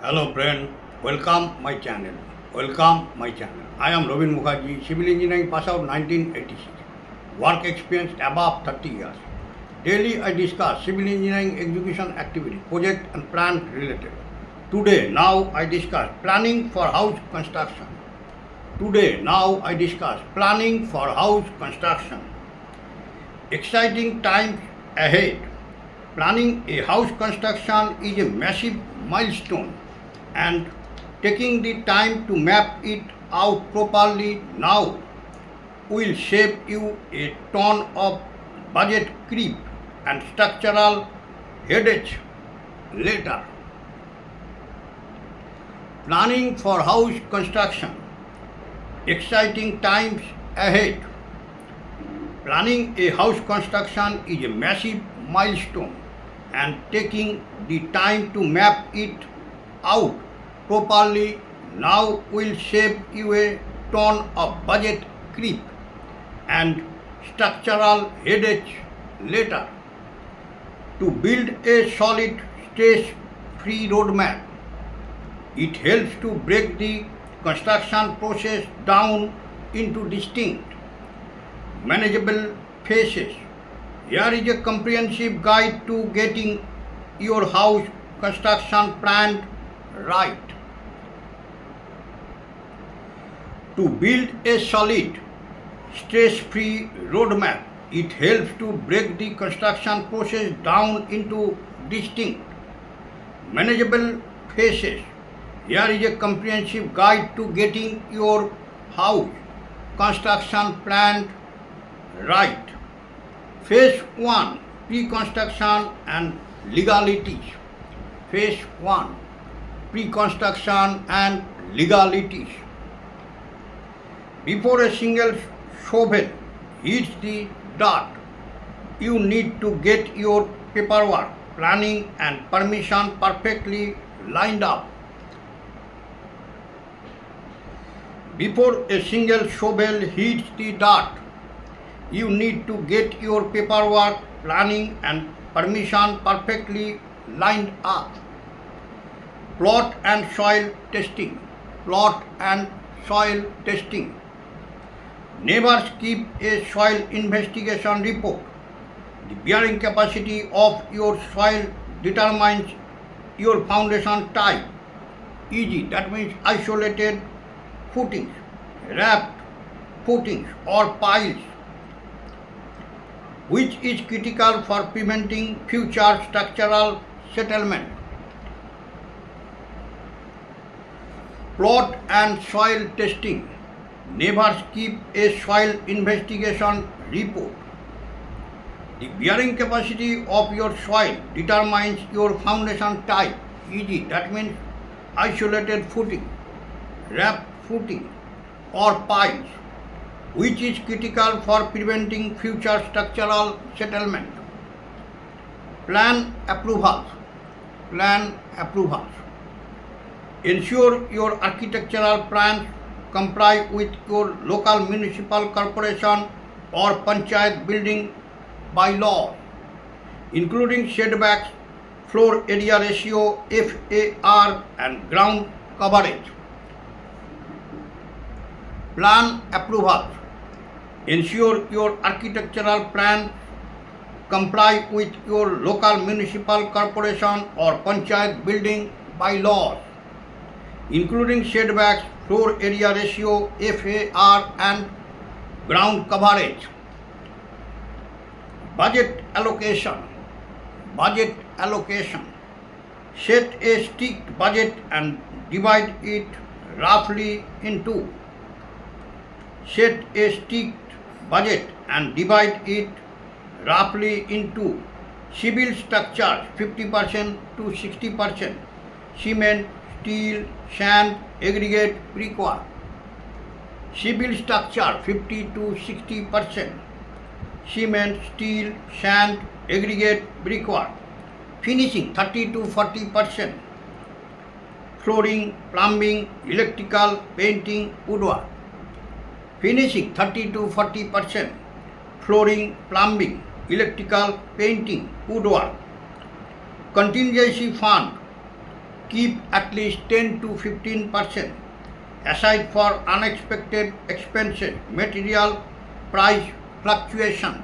Hello friend, welcome my channel. Welcome my channel. I am Robin Mukherjee, civil engineering pass out 1986. Work experience above 30 years. Daily I discuss civil engineering execution activity, project and plant related. Today, now I discuss planning for house construction. Today, now I discuss planning for house construction. Exciting times ahead. Planning a house construction is a massive milestone, and taking the time to map it out properly now will save you a ton of budget creep and structural headache later. Planning for house construction. Exciting times ahead. Planning a house construction is a massive milestone, and taking the time to map it out properly now will save you a ton of budget creep and structural headache later. To build a solid stress-free roadmap, it helps to break the construction process down into distinct, manageable phases. Here is a comprehensive guide to getting your house construction planned right. To build a solid, stress-free roadmap, it helps to break the construction process down into distinct, manageable phases. Here is a comprehensive guide to getting your house construction planned right. Phase 1, pre-construction and legalities. Phase 1, pre-construction and legalities. Before a single shovel hits the dirt, you need to get your paperwork, planning and permission perfectly lined up. Before a single shovel hits the dirt, you need to get your paperwork, planning and permission perfectly lined up. Plot and soil testing. Plot and soil testing. Never skip a soil investigation report. The bearing capacity of your soil determines your foundation type. E.g., that means isolated footings, wrapped footings or piles, which is critical for preventing future structural settlement. Plot and soil testing. Never skip a soil investigation report. The bearing capacity of your soil determines your foundation type, e.g., that means isolated footing, wrapped footing or piles, which is critical for preventing future structural settlement. Plan approvals. Plan approvals. Ensure your architectural plans comply with your local municipal corporation or panchayat building bylaws, including setbacks, floor area ratio, FAR, and ground coverage. Plan approvals. Ensure your architectural plans comply with your local municipal corporation or panchayat building bylaws, including setbacks, floor area ratio, FAR, and ground coverage. Budget allocation. Budget allocation. Set a strict budget and divide it roughly in two. Set a strict budget and divide it roughly into civil structures 50% to 60%, cement, steel, sand, aggregate, brickwork. Civil structure 50 to 60%, cement, steel, sand, aggregate, brickwork. Finishing 30 to 40%, flooring, plumbing, electrical, painting, woodwork. Finishing 30 to 40%, flooring, plumbing, electrical, painting, woodwork. Contingency fund Keep at least 10 to 15% aside for unexpected expenses, material price fluctuation,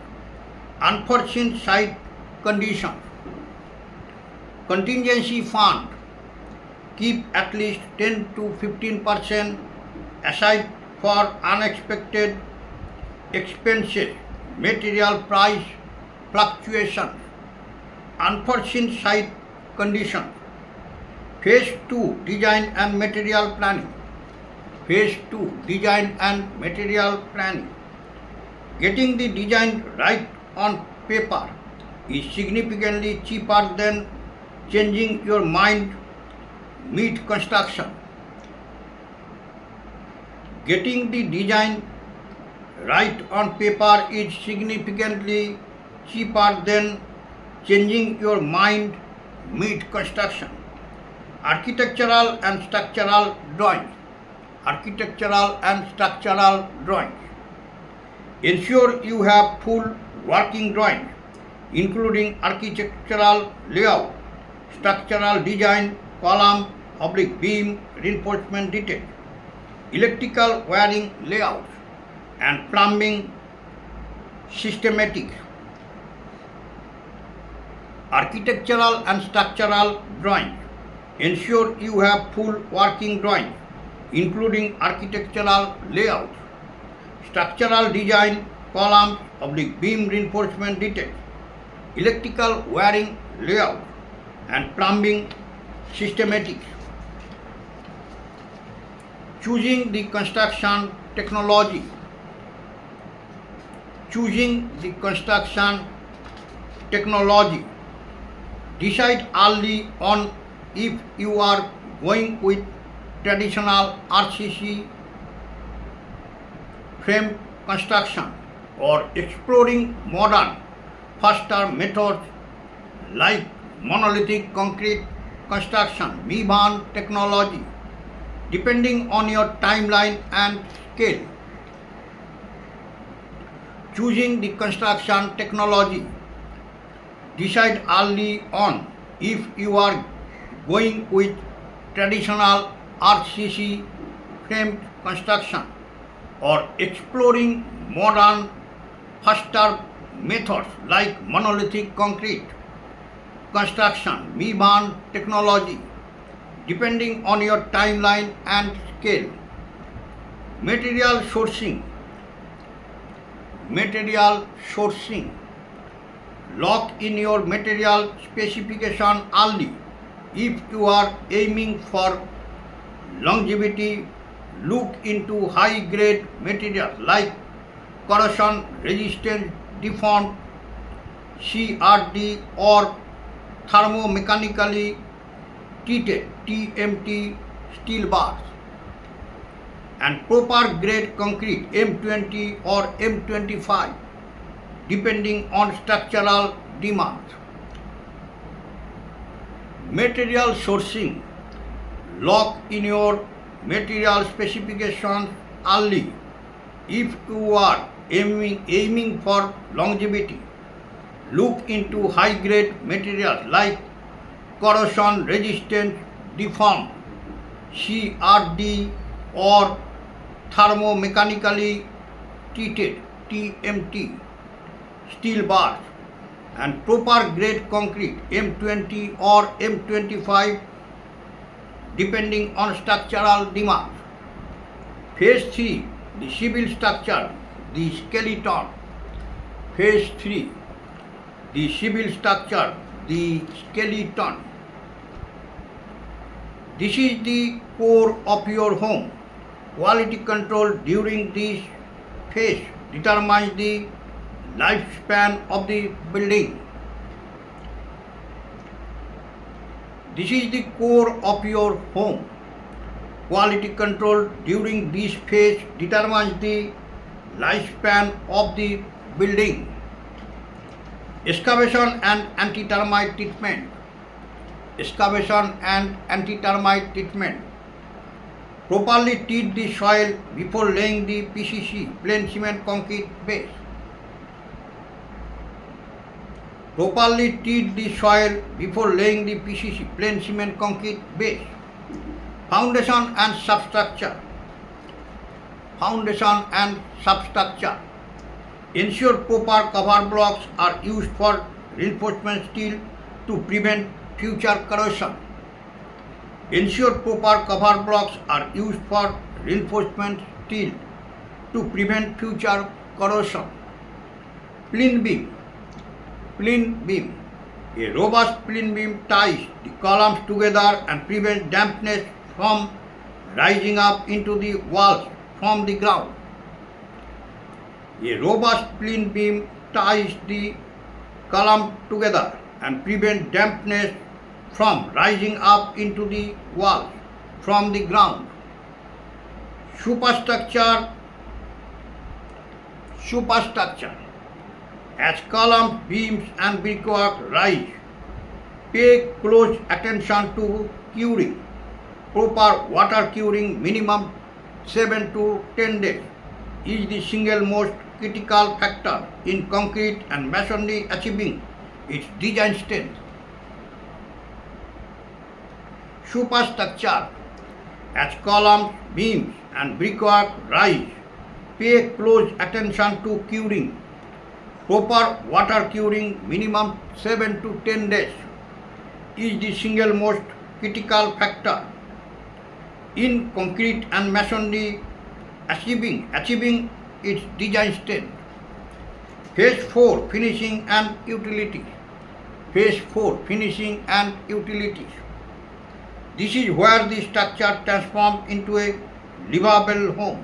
unforeseen site conditions. Contingency fund. Keep at least 10 to 15% aside for unexpected expenses, material price fluctuations, unforeseen site conditions. Phase 2, design and material planning. Phase 2, design and material planning. Getting the design right on paper is significantly cheaper than changing your mind mid-construction. Getting the design right on paper is significantly cheaper than changing your mind mid-construction. Architectural and structural drawings. Architectural and structural drawings. Ensure you have full working drawings, including architectural layout, structural design, column, beam, reinforcement detail, electrical wiring layouts, and plumbing systematics. Architectural and structural drawings. Ensure you have full working drawings, including architectural layouts, structural design, columns, beam reinforcement details, electrical wiring layout, and plumbing systematics. Choosing the construction technology. Choosing the construction technology. Decide early on if you are going with traditional RCC frame construction or exploring modern, faster methods like monolithic concrete construction, Miban technology, depending on your timeline and scale. Choosing the construction technology. Decide early on if you are going with traditional RCC frame construction or exploring modern, faster methods like monolithic concrete construction, Miban technology, depending on your timeline and scale. Material sourcing. Material sourcing. Lock in your material specification early. If you are aiming for longevity, look into high-grade materials like corrosion-resistant deformed CRD or thermomechanically treated TMT steel bars, and proper grade concrete M20 or M25 depending on structural demands. Material sourcing. Lock in your material specifications early. If you are aiming for longevity, look into high-grade materials like corrosion-resistant deformed CRD or thermomechanically treated TMT steel bars, and proper grade concrete M20 or M25 depending on structural demands. Phase 3, the civil structure, the skeleton. Phase 3, the civil structure, the skeleton. This is the core of your home. Quality control during this phase determines the lifespan of the building. This is the core of your home. Quality control during this phase determines the lifespan of the building. Excavation and anti-termite treatment. Excavation and anti-termite treatment. Properly treat the soil before laying the PCC, plain cement concrete base. Properly treat the soil before laying the PCC, plain cement concrete base. Foundation and substructure. Foundation and substructure. Ensure proper cover blocks are used for reinforcement steel to prevent future corrosion. Ensure proper cover blocks are used for reinforcement steel to prevent future corrosion. Plinth beam. Plinth beam. A robust plinth beam ties the columns together and prevents dampness from rising up into the walls from the ground. A robust plinth beam ties the column together and prevents dampness from rising up into the walls from the ground. Superstructure. Superstructure. As columns, beams and brickwork rise, pay close attention to curing. Proper water curing minimum 7 to 10 days is the single most critical factor in concrete and masonry achieving its design strength. Superstructure. As columns, beams and brickwork rise, pay close attention to curing. Proper water curing minimum 7 to 10 days is the single most critical factor in concrete and masonry achieving its design strength. Phase 4 finishing and utilities. Phase 4 finishing and utilities. This is where the structure transforms into a livable home.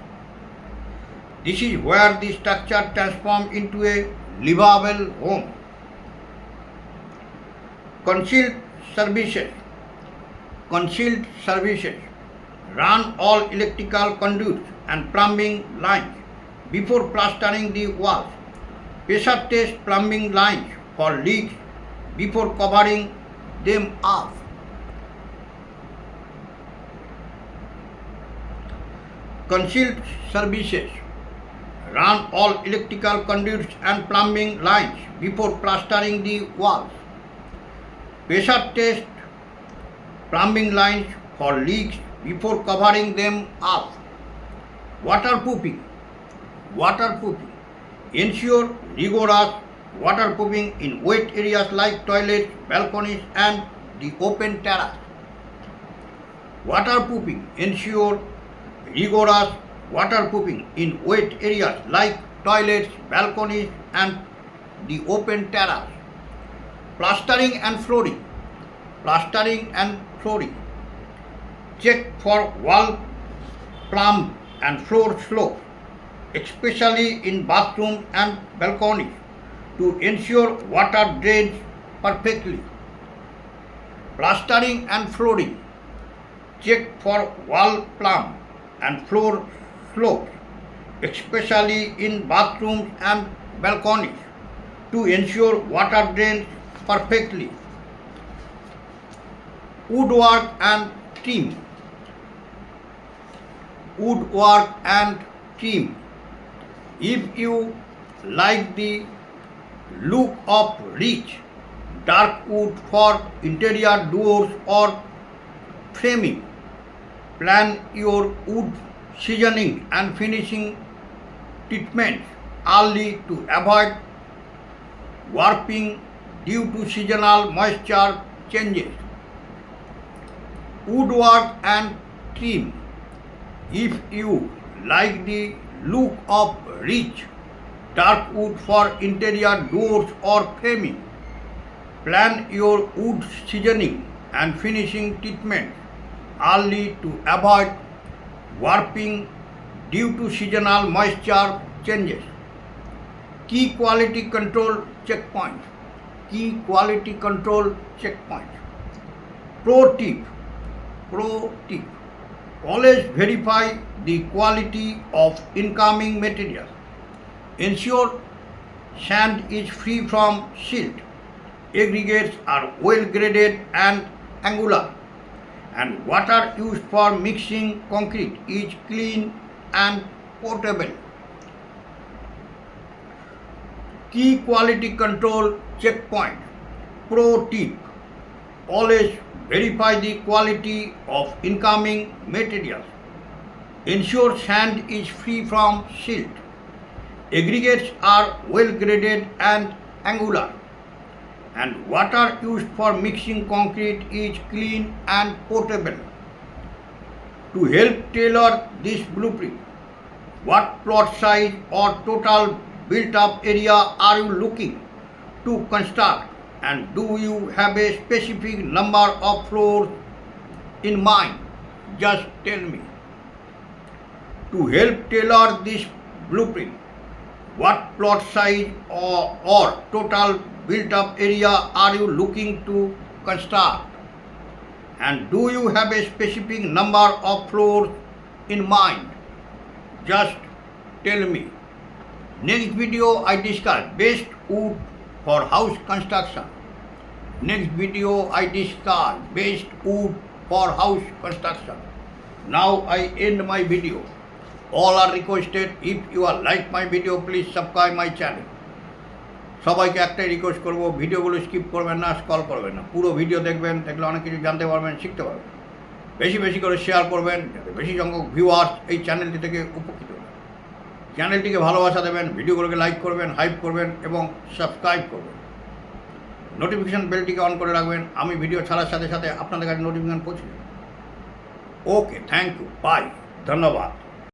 This is where the structure transforms into a livable home. Concealed services. Concealed services. Run all electrical conduits and plumbing lines before plastering the walls. Pressure test plumbing lines for leaks before covering them up. Concealed services. Run all electrical conduits and plumbing lines before plastering the walls. Pressure test plumbing lines for leaks before covering them up. Waterproofing. Waterproofing. Ensure rigorous waterproofing in wet areas like toilets, balconies and the open terrace. Waterproofing. Ensure rigorous waterproofing in wet areas like toilets, balconies and the open terrace. Plastering and flooring. Plastering and flooring. Check for wall plumb and floor slopes, especially in bathrooms and balconies, to ensure water drains perfectly. Plastering and flooring. Check for wall plumb and floor slopes, especially in bathrooms and balconies, to ensure water drains perfectly. Woodwork and trim. Woodwork and trim. If you like the look of rich, dark wood for interior doors or framing, plan your wood seasoning and finishing treatments early to avoid warping due to seasonal moisture changes. Woodwork and trim. If you like the look of rich, dark wood for interior doors or framing, plan your wood seasoning and finishing treatment early to avoid warping due to seasonal moisture changes. Key quality control checkpoint. Key quality control checkpoint. Pro tip. Pro tip. Always verify the quality of incoming material. Ensure sand is free from silt. Aggregates are well graded and angular, and water used for mixing concrete is clean and potable. Key quality control checkpoint. Pro tip: always verify the quality of incoming materials. Ensure sand is free from silt. Aggregates are well graded and angular. And water used for mixing concrete is clean and potable. To help tailor this blueprint, what plot size or total built-up area are you looking to construct, and do you have a specific number of floors in mind? Just tell me. To help tailor this blueprint, what plot size or total built-up area are you looking to construct, and do you have a specific number of floors in mind? Just tell me. Next video I discuss best wood for house construction. Next video I discuss best wood for house construction. Now I end my video. All are requested, if you are like my video, please subscribe my channel. সবাইকে একটাই request করব, ভিডিওগুলো skip করবেন না, scroll করবেন না, পুরো video দেখবেন, দেখলে অনেক কিছু জানতে পারবেন, শিখতে পারবেন। বেশি বেশি করে শেয়ার করবেন যাতে বেশি সংখ্যক ভিউয়ার্স এই চ্যানেলটি থেকে উপকৃত হয়। চ্যানেলটিকে ভালোবাসা দেবেন, ভিডিওগুলোকে লাইক করবেন, হাইপ করবেন এবং সাবস্ক্রাইব করবেন। নোটিফিকেশান বেলটিকে অন করে রাখবেন, আমি ভিডিও ছাড়ার সাথে সাথে আপনাদের কাছে নোটিফিকেশান পৌঁছে যাবে। ওকে, থ্যাংক ইউ, বাই, ধন্যবাদ।